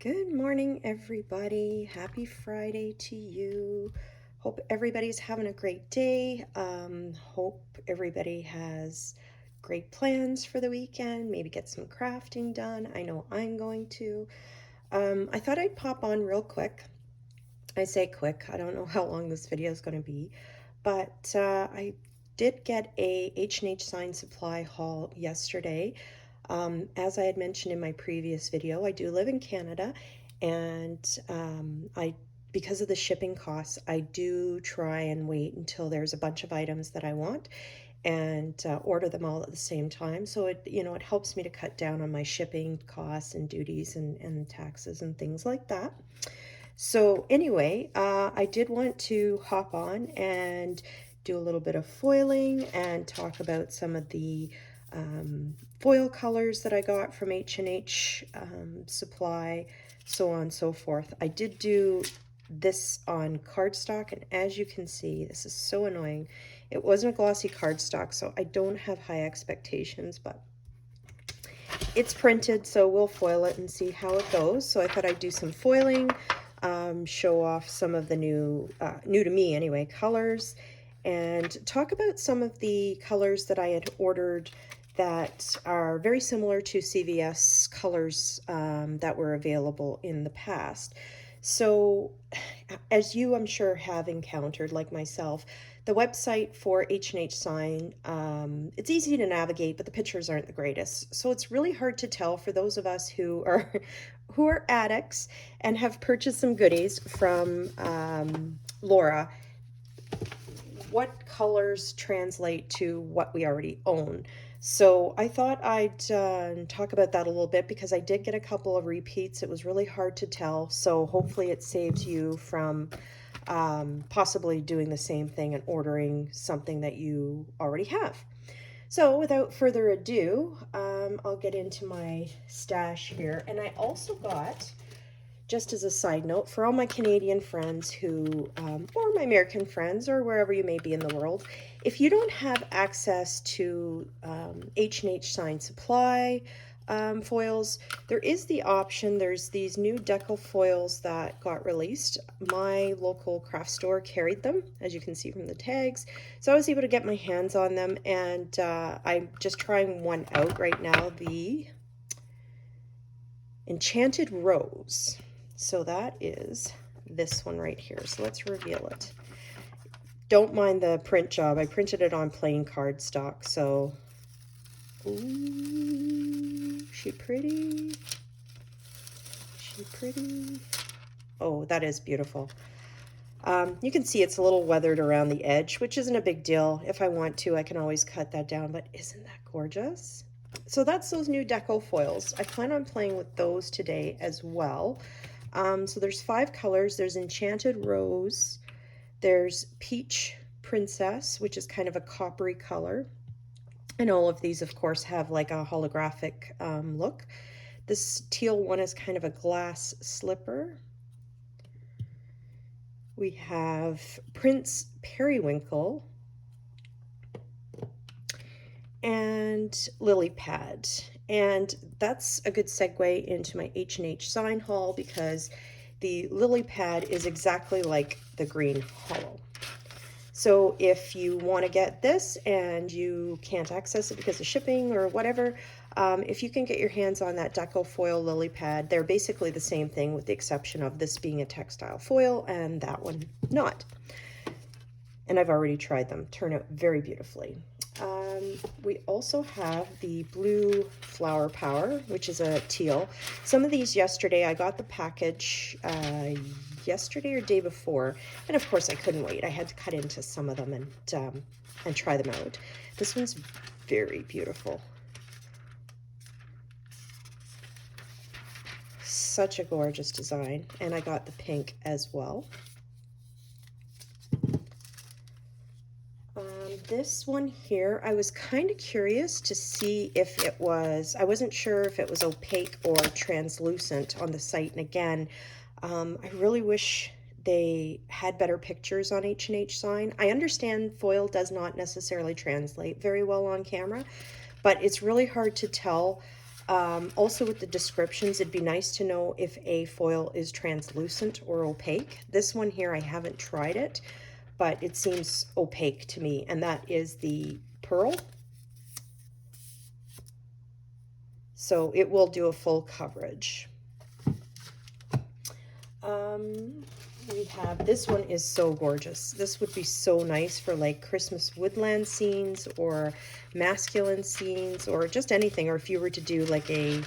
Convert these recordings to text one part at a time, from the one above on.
Good morning, everybody. Happy Friday to you. Hope everybody's having a great day. Hope everybody has great plans for the weekend. Maybe get some crafting done. I know I'm going to. I thought I'd pop on real quick. I say quick. I don't know how long this video is going to be, but I did get a H&H Sign Supply haul yesterday. As I had mentioned in my previous video, I do live in Canada, and because of the shipping costs, I do try and wait until there's a bunch of items that I want and order them all at the same time. So it helps me to cut down on my shipping costs and duties and taxes and things like that. So anyway, I did want to hop on and do a little bit of foiling and talk about some of the foil colors that I got from H&H Supply, so on and so forth. I did do this on cardstock, and as you can see, this is so annoying. It wasn't a glossy cardstock, so I don't have high expectations, but it's printed, so we'll foil it and see how it goes. So I thought I'd do some foiling, show off some of the new to me anyway, colors, and talk about some of the colors that I had ordered that are very similar to CVS colors that were available in the past. So as you, I'm sure, have encountered, like myself, the website for H&H Sign, it's easy to navigate, but the pictures aren't the greatest. So it's really hard to tell for those of us who are addicts and have purchased some goodies from Laura, what colors translate to what we already own. So I thought I'd talk about that a little bit because I did get a couple of repeats. It was really hard to tell. So hopefully it saves you from possibly doing the same thing and ordering something that you already have. So without further ado, I'll get into my stash here. And I also got, just as a side note, for all my Canadian friends who, or my American friends, or wherever you may be in the world, if you don't have access to H&H Sign Supply foils, there is the option. There's these new deco foils that got released. My local craft store carried them, as you can see from the tags. So I was able to get my hands on them, and I'm just trying one out right now, the Enchanted Rose. So that is this one right here. So let's reveal it. Don't mind the print job. I printed it on plain cardstock. So, ooh, she pretty. She pretty. Oh, that is beautiful. You can see it's a little weathered around the edge, which isn't a big deal. If I want to, I can always cut that down. But isn't that gorgeous? So that's those new deco foils. I plan on playing with those today as well. So there's 5 colors. There's Enchanted Rose. There's Peach Princess, which is kind of a coppery color. And all of these, of course, have like a holographic look. This teal one is kind of a glass slipper. We have Prince Periwinkle and Lily Pad. And that's a good segue into my H&H Sign haul because the Lily Pad is exactly like the green hollow. So if you want to get this and you can't access it because of shipping or whatever, if you can get your hands on that deco foil Lily Pad, they're basically the same thing with the exception of this being a textile foil and that one not. And I've already tried them. Turn out very beautifully. We also have the Blue Flower Power, which is a teal. Some of these yesterday, I got the package yesterday or day before, and of course I couldn't wait. I had to cut into some of them and try them out. This one's very beautiful. Such a gorgeous design, and I got the pink as well. This one here, I was kind of curious to see if it was, I wasn't sure if it was opaque or translucent on the site. And again, I really wish they had better pictures on H&H Sign. I understand foil does not necessarily translate very well on camera, but it's really hard to tell Also with the descriptions, it'd be nice to know if a foil is translucent or opaque. This one here, I haven't tried it, but it seems opaque to me, and that is the pearl. So it will do a full coverage. We have, this one is so gorgeous. This would be so nice for like Christmas woodland scenes or masculine scenes or just anything. Or if you were to do like a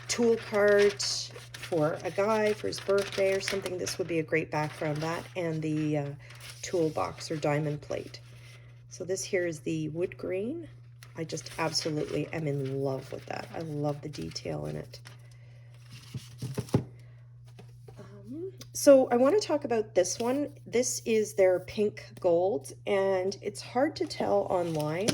tool cart for a guy for his birthday or something, this would be a great background. That and the toolbox or diamond plate. So this here is the wood green. I just absolutely am in love with that. I love the detail in it. So I want to talk about this one. This is their pink gold, and it's hard to tell online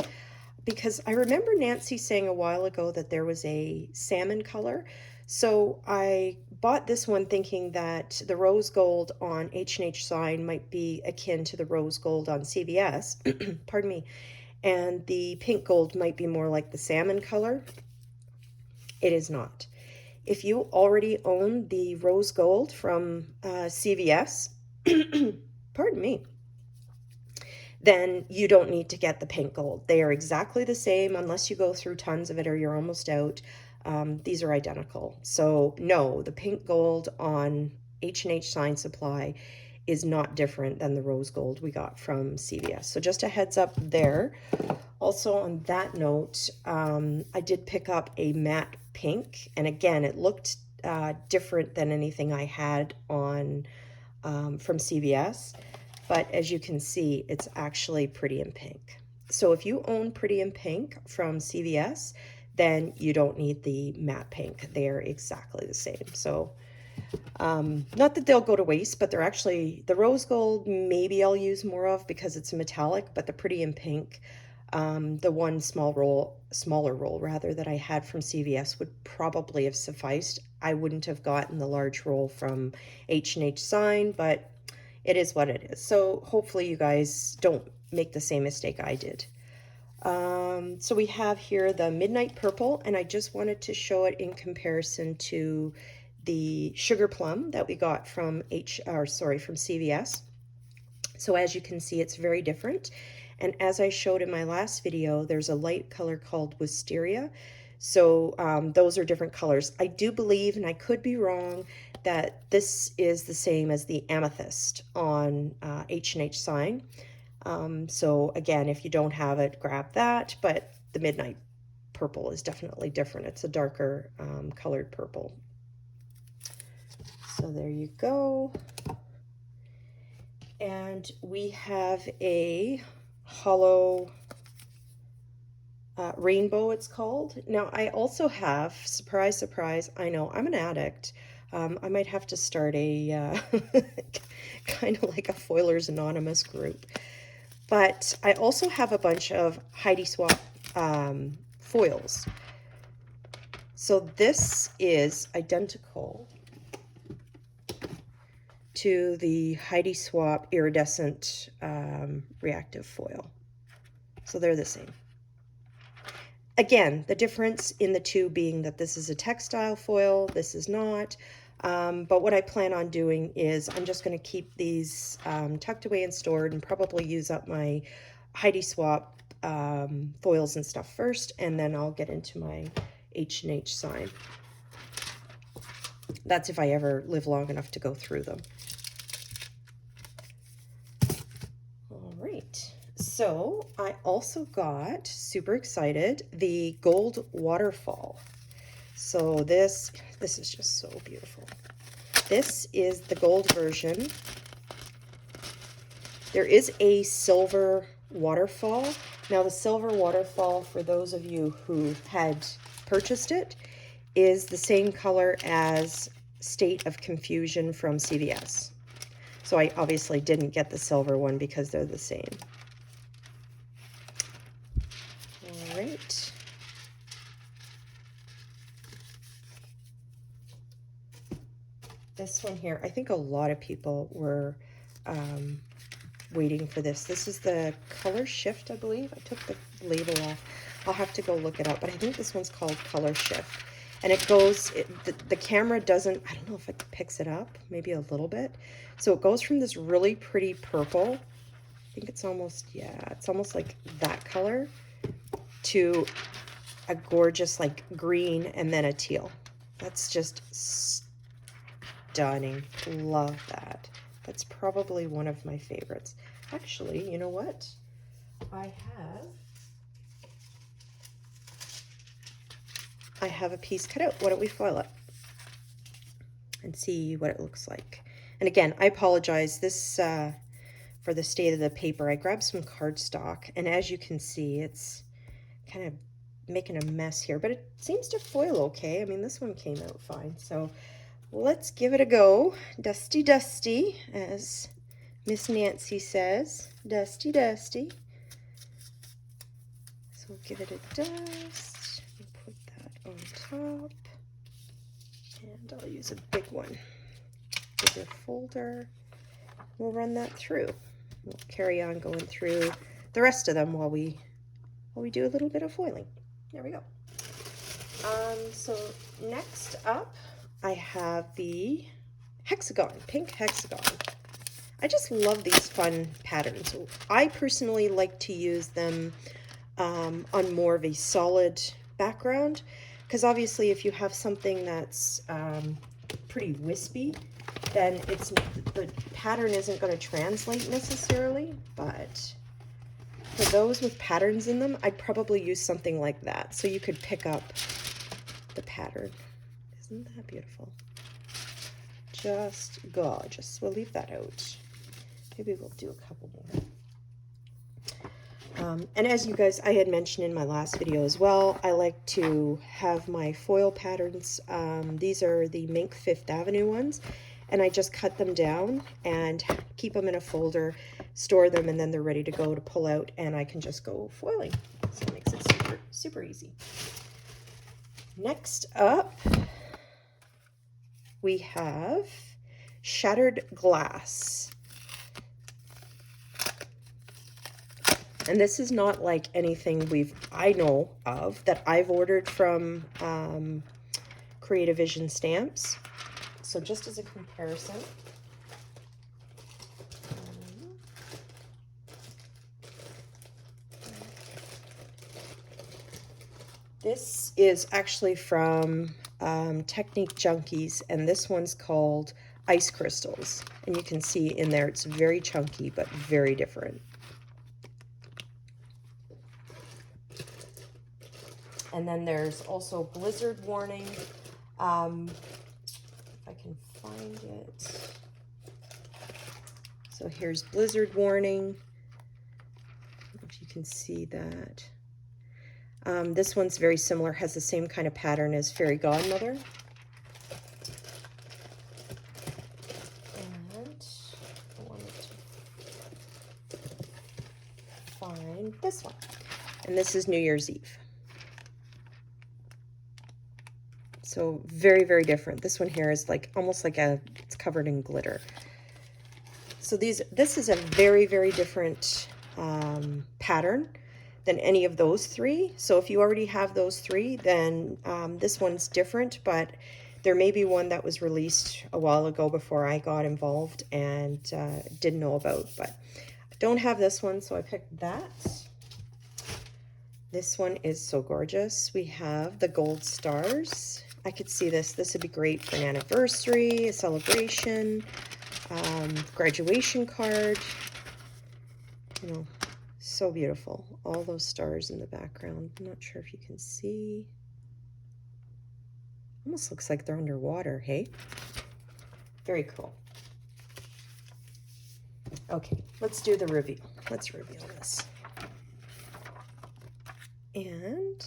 because I remember Nancy saying a while ago that there was a salmon color. So I bought this one thinking that the rose gold on H&H Sign might be akin to the rose gold on CVS, pardon me, and the pink gold might be more like the salmon color. It is not. If you already own the rose gold from CVS, pardon me, then you don't need to get the pink gold. They are exactly the same unless you go through tons of it or you're almost out. These are identical. So no, the pink gold on H&H Sign Supply is not different than the rose gold we got from CVS. So just a heads up there. Also on that note, I did pick up a matte pink, and again, it looked different than anything I had on from CVS, but as you can see, it's actually Pretty in Pink. So if you own Pretty in Pink from CVS, then you don't need the matte pink. They're exactly the same. So not that they'll go to waste, but they're actually, the rose gold maybe I'll use more of because it's metallic, but the Pretty in Pink, the one smaller roll rather, that I had from CVS would probably have sufficed. I wouldn't have gotten the large roll from H&H Sign, but it is what it is. So hopefully you guys don't make the same mistake I did. So we have here the Midnight Purple, and I just wanted to show it in comparison to the Sugar Plum that we got from from CVS. So as you can see, it's very different. And as I showed in my last video, there's a light color called Wisteria. So those are different colors. I do believe, and I could be wrong, that this is the same as the Amethyst on H&H Sign. So again, if you don't have it, grab that. But the Midnight Purple is definitely different. It's a darker colored purple. So there you go. And we have a hollow rainbow, it's called. Now I also have, surprise, surprise, I know I'm an addict. I might have to start a kind of like a Foilers Anonymous group. But I also have a bunch of Heidi Swapp foils. So this is identical to the Heidi Swapp iridescent reactive foil. So they're the same. Again, the difference in the two being that this is a textile foil, this is not. But what I plan on doing is I'm just going to keep these tucked away and stored and probably use up my Heidi Swapp foils and stuff first, and then I'll get into my H&H Sign. That's if I ever live long enough to go through them. All right, so I also got, super excited, the Gold Waterfall. So this is just so beautiful. This is the gold version. There is a silver waterfall. Now the silver waterfall, for those of you who had purchased it, is the same color as State of Confusion from CVS. So I obviously didn't get the silver one because they're the same. All right. This one here, I think a lot of people were waiting for this. This is the Color Shift, I believe. I took the label off. I'll have to go look it up, but I think this one's called Color Shift. And it goes, the camera doesn't, I don't know if it picks it up, maybe a little bit. So it goes from this really pretty purple, I think it's almost, yeah, it's almost like that color, to a gorgeous like green and then a teal. That's just stunning. Love that. That's probably one of my favorites. Actually, you know what? I have a piece cut out. Why don't we foil it and see what it looks like? And again, I apologize. This for the state of the paper, I grabbed some cardstock, and as you can see, it's kind of making a mess here, but it seems to foil okay. I mean, this one came out fine, so let's give it a go. Dusty, dusty, as Miss Nancy says. Dusty, dusty. So we'll give it a dust. We'll put that on top, and I'll use a big one, bigger folder. We'll run that through. We'll carry on going through the rest of them while we do a little bit of foiling. There we go. So next up, I have the hexagon, pink hexagon. I just love these fun patterns. I personally like to use them on more of a solid background, because obviously if you have something that's pretty wispy, then the pattern isn't going to translate necessarily, but for those with patterns in them, I'd probably use something like that, so you could pick up the pattern. Isn't that beautiful? Just gorgeous. We'll leave that out. Maybe we'll do a couple more. And as you guys, I had mentioned in my last video as well, I like to have my foil patterns. These are the Mink Fifth Avenue ones, and I just cut them down and keep them in a folder, store them, and then they're ready to go to pull out, and I can just go foiling. So it makes it super, super easy. Next up, we have Shattered Glass. And this is not like anything I know of that I've ordered from Creative Vision Stamps. So just as a comparison, this is actually from Technique Junkies, and this one's called Ice Crystals. And you can see in there it's very chunky, but very different. And then there's also Blizzard Warning. If I can find it. So here's Blizzard Warning. If you can see that. This one's very similar, has the same kind of pattern as Fairy Godmother. And I wanted to find this one. And this is New Year's Eve. So very, very different. This one here is like almost like it's covered in glitter. So this is a very, very different pattern than any of those three. So if you already have those three, then this one's different, but there may be one that was released a while ago before I got involved and didn't know about, but I don't have this one, so I picked that. This one is so gorgeous. We have the gold stars. I could see this. This would be great for an anniversary, a celebration, graduation card. You know, so beautiful. All those stars in the background. I'm not sure if you can see. Almost looks like they're underwater, hey? Very cool. Okay, let's do the reveal. Let's reveal this. And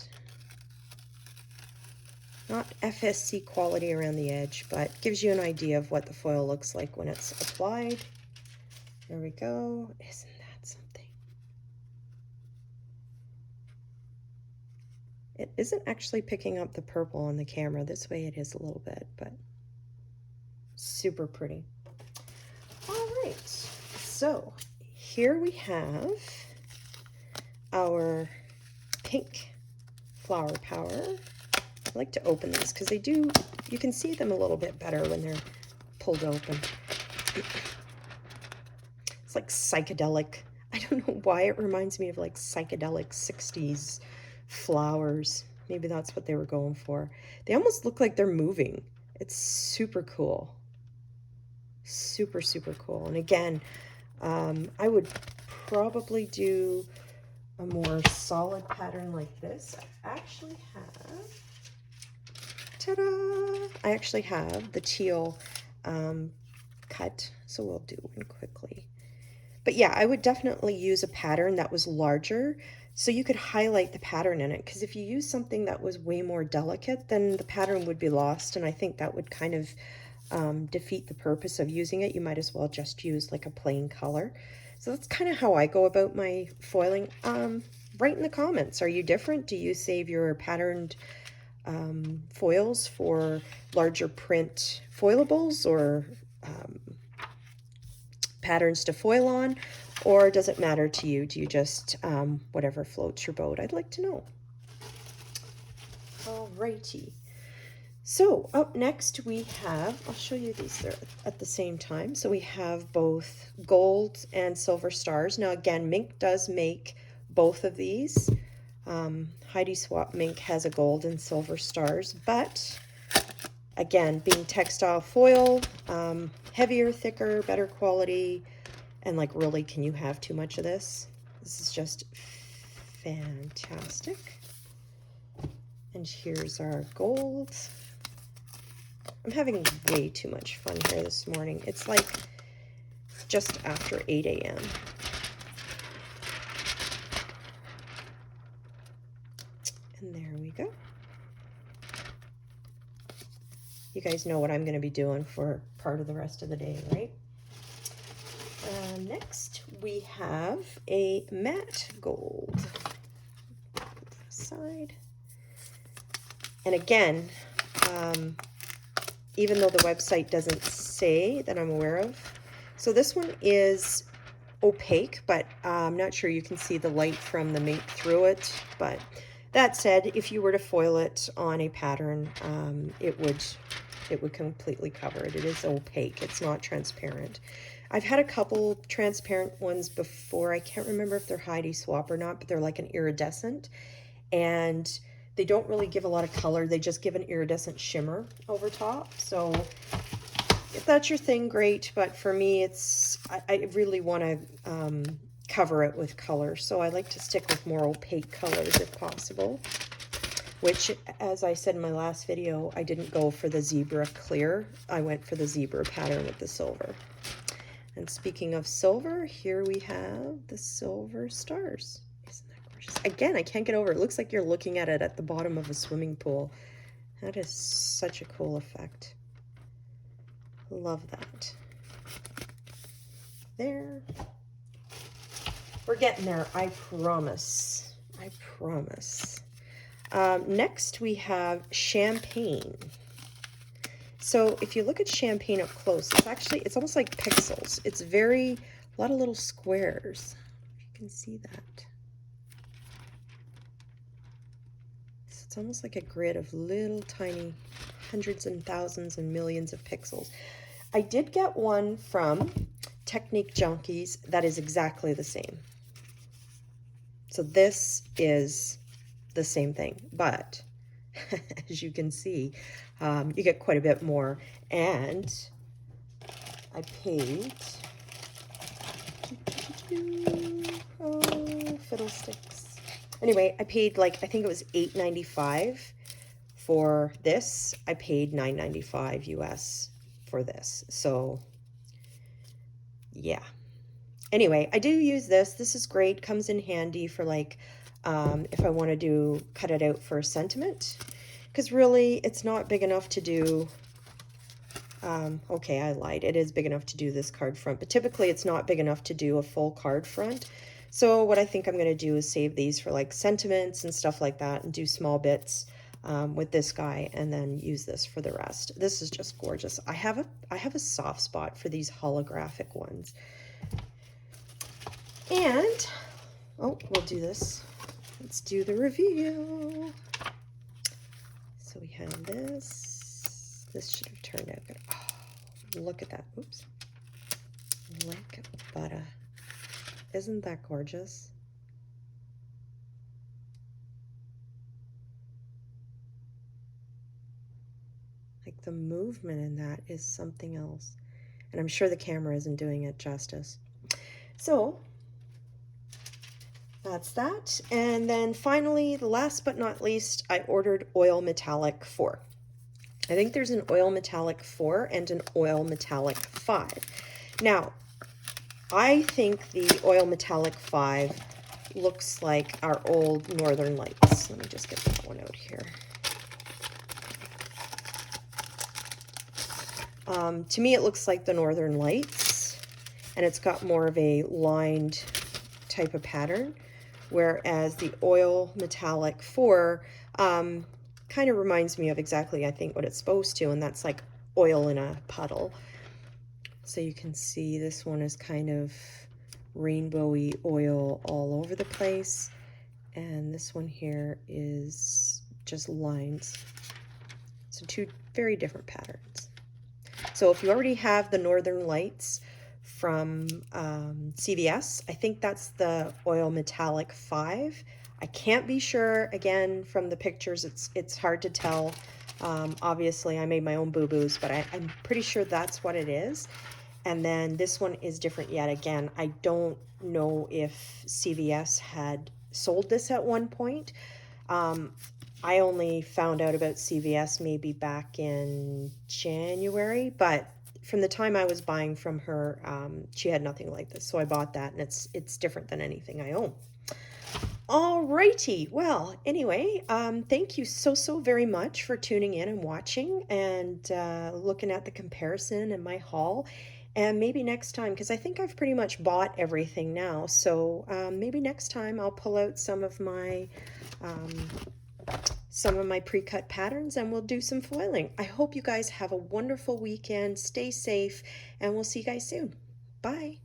not FSC quality around the edge, but gives you an idea of what the foil looks like when it's applied. There we go. Isn't that something? It isn't actually picking up the purple on the camera. This way it is a little bit, but super pretty. All right, so here we have our pink Flower Power. I like to open these because they do, you can see them a little bit better when they're pulled open. It's like psychedelic. I don't know why it reminds me of like psychedelic 60s flowers. Maybe that's what they were going for. They almost look like they're moving. It's super cool. Super, super cool. And again, I would probably do a more solid pattern like this. I actually have, ta-da! I actually have the teal cut, so we'll do one quickly. But yeah, I would definitely use a pattern that was larger so you could highlight the pattern in it, because if you use something that was way more delicate, then the pattern would be lost, and I think that would kind of defeat the purpose of using it. You might as well just use like a plain color. So that's kind of how I go about my foiling. Write in the comments, are you different? Do you save your patterned foils for larger print foilables or patterns to foil on, or does it matter to you? Do you just whatever floats your boat? I'd like to know. Alrighty. So up next we have, I'll show you these there at the same time. So we have both gold and silver stars. Now again, Mink does make both of these. Heidi Swap Mink has a gold and silver stars, but again, being textile foil, heavier, thicker, better quality, and like really, can you have too much of this? This is just fantastic. And here's our gold. I'm having way too much fun here this morning. It's like just after 8 a.m. And there we go. You guys know what I'm going to be doing for part of the rest of the day, right? Next, we have a matte gold. Put this aside. And again, even though the website doesn't say that I'm aware of. So this one is opaque, but I'm not sure you can see the light from the Mink through it. But that said, if you were to foil it on a pattern, it would completely cover it. It is opaque. It's not transparent. I've had a couple transparent ones before. I can't remember if they're Heidi Swap or not, but they're like an iridescent. And they don't really give a lot of color. They just give an iridescent shimmer over top. So if that's your thing, great. But for me, I really want to cover it with color. So I like to stick with more opaque colors if possible. Which, as I said in my last video, I didn't go for the zebra clear. I went for the zebra pattern with the silver. And speaking of silver, here we have the silver stars. Isn't that gorgeous? Again, I can't get over it. It looks like you're looking at it at the bottom of a swimming pool. That is such a cool effect. Love that. There. We're getting there, I promise. I promise. Next, we have champagne. So if you look at champagne up close, it's almost like pixels. It's a lot of little squares. If you can see that. So it's almost like a grid of little tiny hundreds and thousands and millions of pixels. I did get one from Technique Junkies that is exactly the same. So this is the same thing, but as you can see, you get quite a bit more. And I paid, oh, fiddlesticks. Anyway, I paid like, I think it was $8.95 for this. I paid $9.95 US for this. So yeah. Anyway, I do use this. This is great. Comes in handy for like, if I want to cut it out for a sentiment, because really it's not big enough to do, okay, I lied. It is big enough to do this card front, but typically it's not big enough to do a full card front. So what I think I'm going to do is save these for like sentiments and stuff like that and do small bits with this guy and then use this for the rest. This is just gorgeous. I have a soft spot for these holographic ones. And, oh, we'll do this. let's do the review. So we have this. This should have turned out good. Oh, look at that. Oops. Look at butter. Isn't that gorgeous? Like the movement in that is something else. And I'm sure the camera isn't doing it justice. So that's that. And then finally, the last but not least, I ordered oil metallic 4. I think there's an oil metallic 4 and an oil metallic 5. Now, I think the oil metallic 5 looks like our old Northern Lights. Let me just get that one out here. To me, it looks like the Northern Lights, and it's got more of a lined type of pattern, whereas the oil metallic 4 kind of reminds me of exactly, I think, what it's supposed to, and that's like oil in a puddle. So you can see this one is kind of rainbowy oil all over the place, and this one here is just lines. So two very different patterns. So if you already have the Northern Lights from CVS, I think that's the oil metallic 5. I can't be sure, again, from the pictures, it's hard to tell. Obviously, I made my own boo-boos, but I'm pretty sure that's what it is. And then this one is different yet again. I don't know if CVS had sold this at one point. I only found out about CVS maybe back in January, but from the time I was buying from her, she had nothing like this. So I bought that, and it's different than anything I own. Alrighty, well, anyway, thank you so very much for tuning in and watching and looking at the comparison in my haul. And maybe next time, because I think I've pretty much bought everything now, so maybe next time I'll pull out some of my pre-cut patterns and we'll do some foiling. I hope you guys have a wonderful weekend. Stay safe, and we'll see you guys soon. Bye.